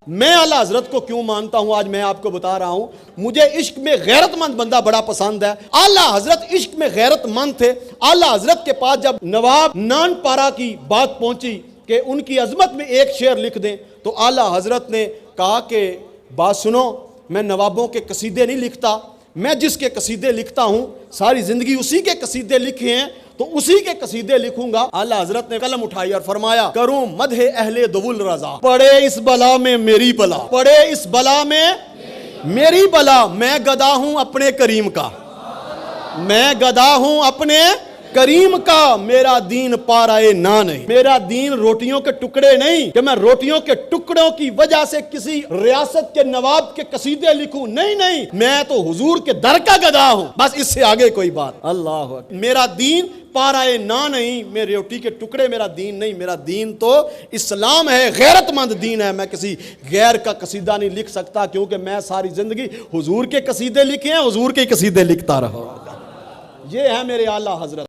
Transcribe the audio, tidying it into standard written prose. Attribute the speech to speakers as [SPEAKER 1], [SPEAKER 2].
[SPEAKER 1] میں आला हजरत को क्यों मानता हूं आज मैं आपको बता रहा हूं। मुझे इश्क में गैरतमंद बंदा बड़ा पसंद है। आला हजरत इश्क में गैरतमंद थे। आला हजरत के पास जब नवाब नानपारा की बात पहुंची कि उनकी अजमत में एक शेर लिख दें, तो आला हजरत ने कहा कि बात सुनो, मैं नवाबों के कसीदे नहीं लिखता, मैं जिसके कसीदे लिखता हूं सारी जिंदगी उसी के कसीदे लिखे हैं, तो उसी के कसीदे लिखूंगा। आला हजरत ने कलम उठाई और फरमाया, करूं मदहे अहले दुवुल रजा, पड़े इस बला में मेरी बला, पड़े इस बला में मेरी बला। मैं गदा हूं अपने करीम का, मैं गदा हूं अपने करीम का, मेरा दीन पाराए ना नहीं, मेरा दीन रोटियों के टुकड़े नहीं कि मैं रोटियों के टुकड़ों की वजह से किसी रियासत के नवाब के कसीदे लिखूं। नहीं नहीं, मैं तो हुजूर के दर का गदा हूं, बस इससे आगे कोई बात। अल्लाह, मेरा दीन पाराए ना नहीं, मेरे रोटी के टुकड़े मेरा दीन नहीं, मेरा दीन तो इस्लाम है, गैरतमंद दीन है। मैं किसी गैर का कसीदा नहीं लिख सकता, क्योंकि मैं सारी जिंदगी हुजूर के कसीदे लिखे हैं, हुजूर के कसीदे लिखता रहा। ये है मेरे आला हजरत।